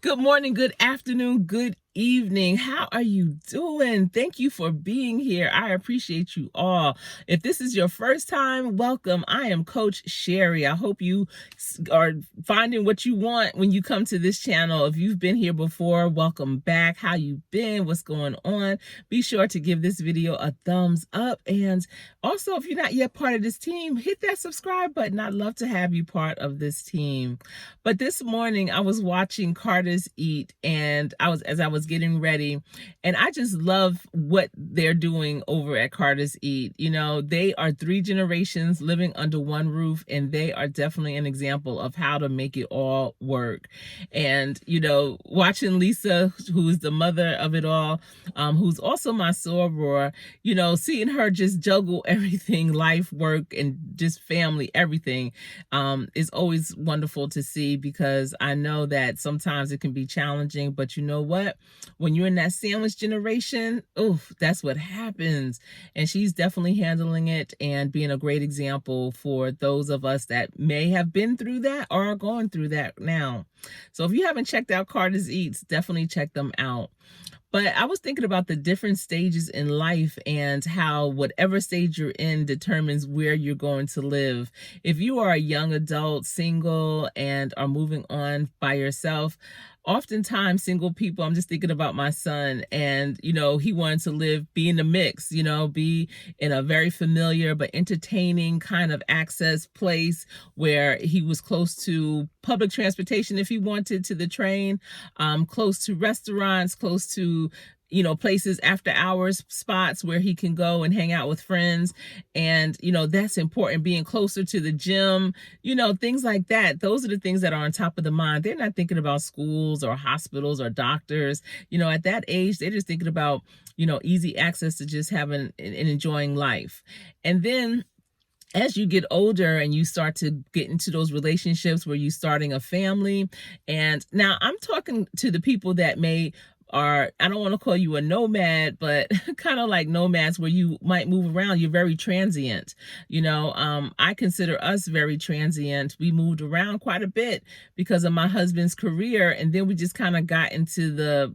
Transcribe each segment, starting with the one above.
Good morning, good afternoon, good evening. How are you doing? Thank you for being here. I appreciate you all. If this is your first time, welcome. I am Coach Sherry. I hope you are finding what you want when you come to this channel. If you've been here before, welcome back. How you been? What's going on? Be sure to give this video a thumbs up. And also, if you're not yet part of this team, hit that subscribe button. I'd love to have you part of this team. But this morning I was watching Carter's Eat, and as I was getting ready, and I just love what they're doing over at Carter's Eat. You know, they are 3 generations living under one roof, and they are definitely an example of how to make it all work. And, you know, watching Lisa, who is the mother of it all, who's also my soror, you know, seeing her just juggle everything, life, work, and just family, everything, is always wonderful to see, because I know that sometimes it can be challenging, but you know what? When you're in that sandwich generation, oof, that's what happens. And she's definitely handling it and being a great example for those of us that may have been through that or are going through that now. So if you haven't checked out Carter's Eats, definitely check them out. But I was thinking about the different stages in life and how whatever stage you're in determines where you're going to live. If you are a young adult, single, and are moving on by yourself, oftentimes single people, I'm just thinking about my son, and, you know, he wanted to be in the mix, you know, be in a very familiar but entertaining kind of access place where he was close to public transportation if he wanted, to the train, close to restaurants, close to, you know, places, after hours spots where he can go and hang out with friends. And, you know, that's important, being closer to the gym, you know, things like that. Those are the things that are on top of the mind. They're not thinking about schools or hospitals or doctors. You know, at that age, they're just thinking about, you know, easy access to just having and enjoying life. And then as you get older and you start to get into those relationships where you're starting a family, and now I'm talking to the people that I don't want to call you a nomad, but kind of like nomads, where you might move around. You're very transient. You know, I consider us very transient. We moved around quite a bit because of my husband's career, and then we just kind of got into the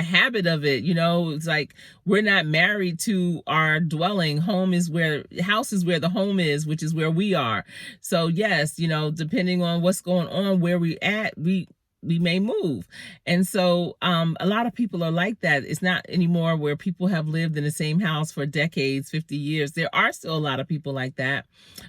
habit of it. You know, it's like we're not married to our dwelling. House is where the home is, which is where we are. So yes, you know, depending on what's going on where we at, we may move. And so a lot of people are like that. It's not anymore where people have lived in the same house for decades, 50 years. There are still a lot of people like that.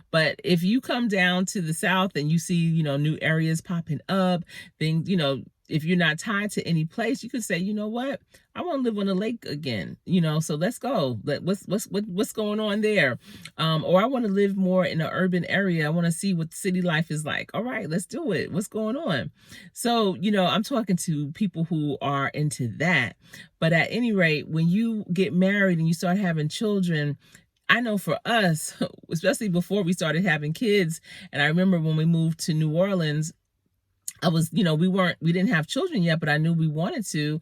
But if you come down to the South and you see, you know, new areas popping up, things, you know, if you're not tied to any place, you could say, you know what, I want to live on a lake again, you know, so let's go. What's going on there? Or I want to live more in an urban area. I want to see what city life is like. All right, let's do it. What's going on? So, you know, I'm talking to people who are into that. But at any rate, when you get married and you start having children, I know for us, especially before we started having kids, and I remember when we moved to New Orleans, I was, you know, we didn't have children yet, but I knew we wanted to.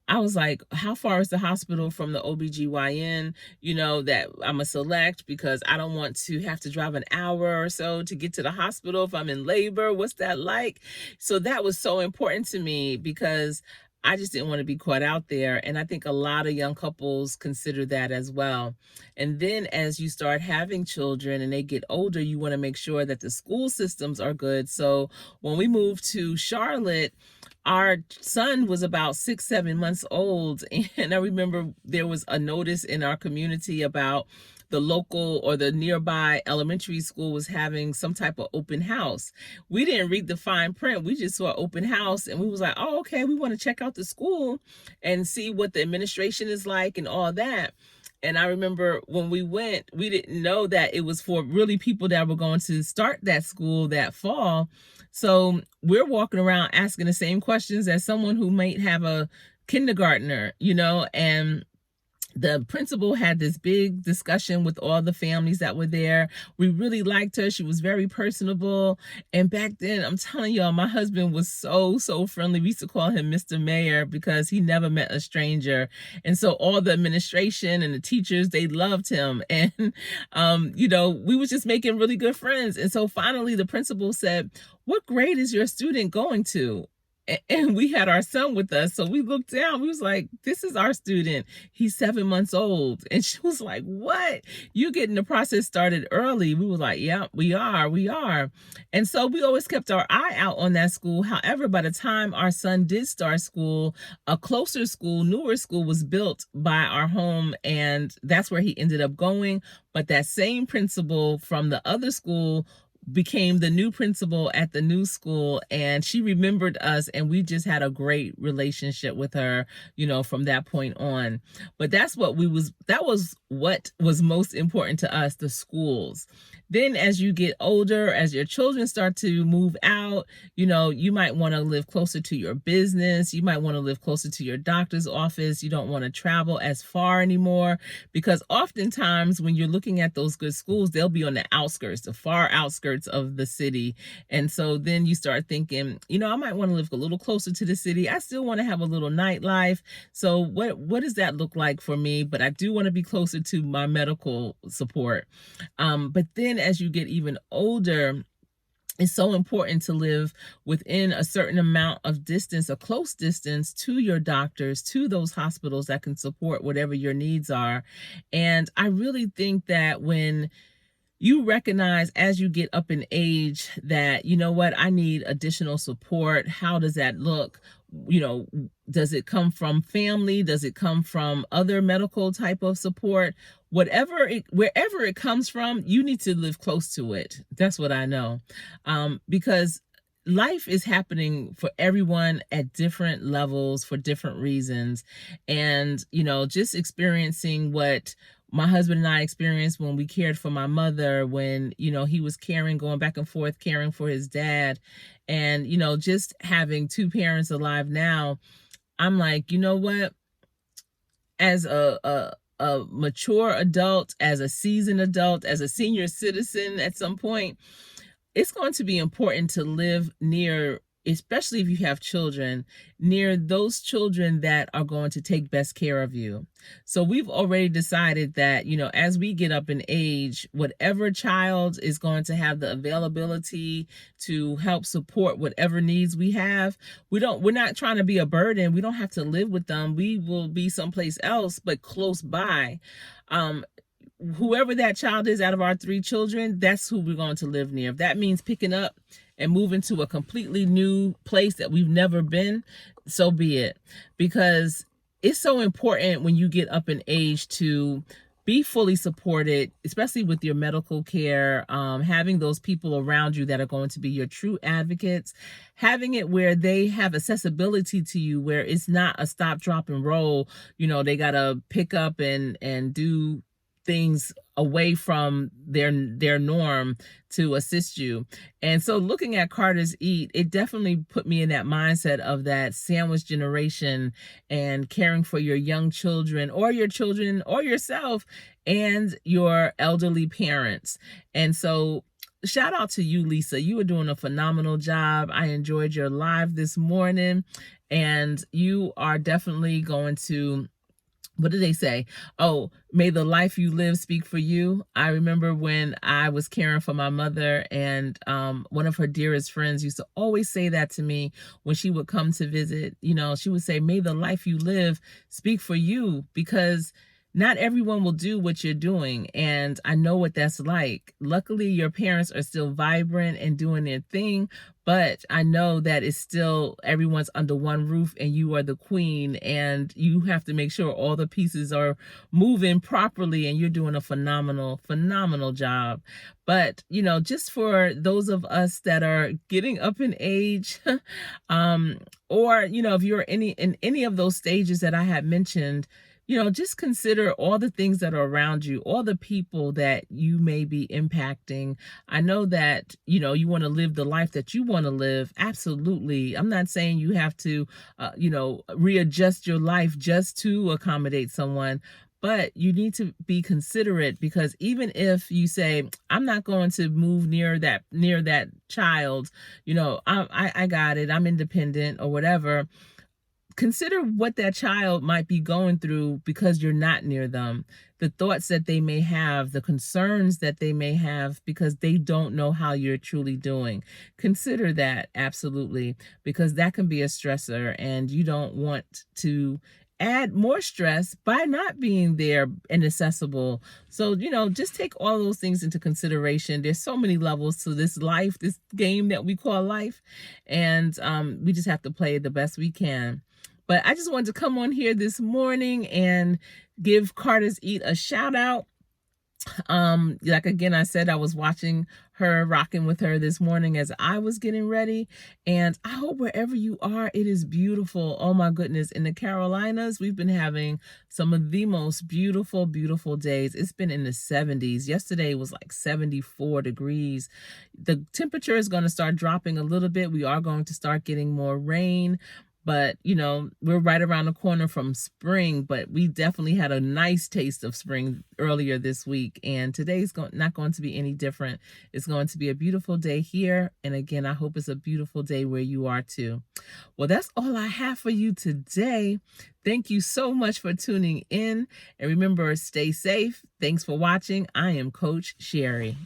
I was like, how far is the hospital from the OBGYN, you know, that I'm a select, because I don't want to have to drive an hour or so to get to the hospital if I'm in labor. What's that like? So that was so important to me, because I just didn't want to be caught out there. And I think a lot of young couples consider that as well. And then as you start having children and they get older, you want to make sure that the school systems are good. So when we moved to Charlotte, our son was about 6, 7 months old. And I remember there was a notice in our community about the local or the nearby elementary school was having some type of open house. We didn't read the fine print. We just saw open house and we was like, oh, okay, we want to check out the school and see what the administration is like and all that. And I remember when we went, we didn't know that it was for really people that were going to start that school that fall. So we're walking around asking the same questions as someone who might have a kindergartner, you know, and the principal had this big discussion with all the families that were there. We really liked her. She was very personable. And back then, I'm telling y'all, my husband was so friendly. We used to call him Mr. Mayor because he never met a stranger. And so all the administration and the teachers, they loved him. And, you know, we was just making really good friends. And so finally the principal said, what grade is your student going to? And we had our son with us. So we looked down. We was like, this is our student. He's 7 months old. And she was like, what? You getting the process started early. We were like, yeah, we are. We are. And so we always kept our eye out on that school. However, by the time our son did start school, a closer school, newer school was built by our home. And that's where he ended up going. But that same principal from the other school became the new principal at the new school, and she remembered us, and we just had a great relationship with her, from that point on. But that was what was most important to us, the schools. Then as you get older, as your children start to move out, you might want to live closer to your business. You might want to live closer to your doctor's office. You don't want to travel as far anymore, because oftentimes when you're looking at those good schools, they'll be on the outskirts, the far outskirts of the city. And so then you start thinking, I might want to live a little closer to the city. I still want to have a little nightlife. So what does that look like for me? But I do want to be closer to my medical support. But then as you get even older, it's so important to live within a certain amount of distance, a close distance to your doctors, to those hospitals that can support whatever your needs are. And I really think that when you recognize as you get up in age that, I need additional support. How does that look? Does it come from family? Does it come from other medical type of support? Wherever it comes from, you need to live close to it. That's what I know. Because life is happening for everyone at different levels for different reasons. And, just experiencing what my husband and I experienced when we cared for my mother, when, he was going back and forth, caring for his dad. And, just having two parents alive now, I'm like, what? As a mature adult, as a seasoned adult, as a senior citizen at some point, it's going to be important to live near, especially if you have children, near those children that are going to take best care of you. So we've already decided that, as we get up in age, whatever child is going to have the availability to help support whatever needs we have, we're not trying to be a burden. We don't have to live with them. We will be someplace else, but close by. Whoever that child is out of our three children, that's who we're going to live near. If that means picking up and moving to a completely new place that we've never been, so be it. Because it's so important when you get up in age to be fully supported, especially with your medical care, having those people around you that are going to be your true advocates, having it where they have accessibility to you, where it's not a stop, drop, and roll. They got to pick up and do things away from their norm to assist you. And so looking at Carter's Eat, it definitely put me in that mindset of that sandwich generation and caring for your young children or yourself and your elderly parents. And so shout out to you, Lisa. You are doing a phenomenal job. I enjoyed your live this morning, and you are definitely going to, what did they say? Oh, may the life you live speak for you. I remember when I was caring for my mother, and one of her dearest friends used to always say that to me when she would come to visit. She would say, may the life you live speak for you, because not everyone will do what you're doing. And I know what that's like. Luckily, your parents are still vibrant and doing their thing, but I know that it's still everyone's under one roof and you are the queen, and you have to make sure all the pieces are moving properly, and you're doing a phenomenal, phenomenal job. But, just for those of us that are getting up in age, or, if you're in any of those stages that I had mentioned, just consider all the things that are around you, all the people that you may be impacting. I know that, you want to live the life that you want to live. Absolutely. I'm not saying you have to, readjust your life just to accommodate someone, but you need to be considerate, because even if you say, I'm not going to move near that child, I got it, I'm independent or whatever, consider what that child might be going through because you're not near them, the thoughts that they may have, the concerns that they may have because they don't know how you're truly doing. Consider that, absolutely, because that can be a stressor, and you don't want to add more stress by not being there and accessible. So, just take all those things into consideration. There's so many levels to this life, this game that we call life, and we just have to play the best we can. But I just wanted to come on here this morning and give Carter's Eat a shout out. Like again, I said, I was watching her, rocking with her this morning as I was getting ready. And I hope wherever you are, it is beautiful. Oh my goodness. In the Carolinas, we've been having some of the most beautiful, beautiful days. It's been in the 70s. Yesterday was like 74 degrees. The temperature is going to start dropping a little bit. We are going to start getting more rain. But, we're right around the corner from spring, but we definitely had a nice taste of spring earlier this week. And today's not going to be any different. It's going to be a beautiful day here. And again, I hope it's a beautiful day where you are too. Well, that's all I have for you today. Thank you so much for tuning in. And remember, stay safe. Thanks for watching. I am Coach Sherry.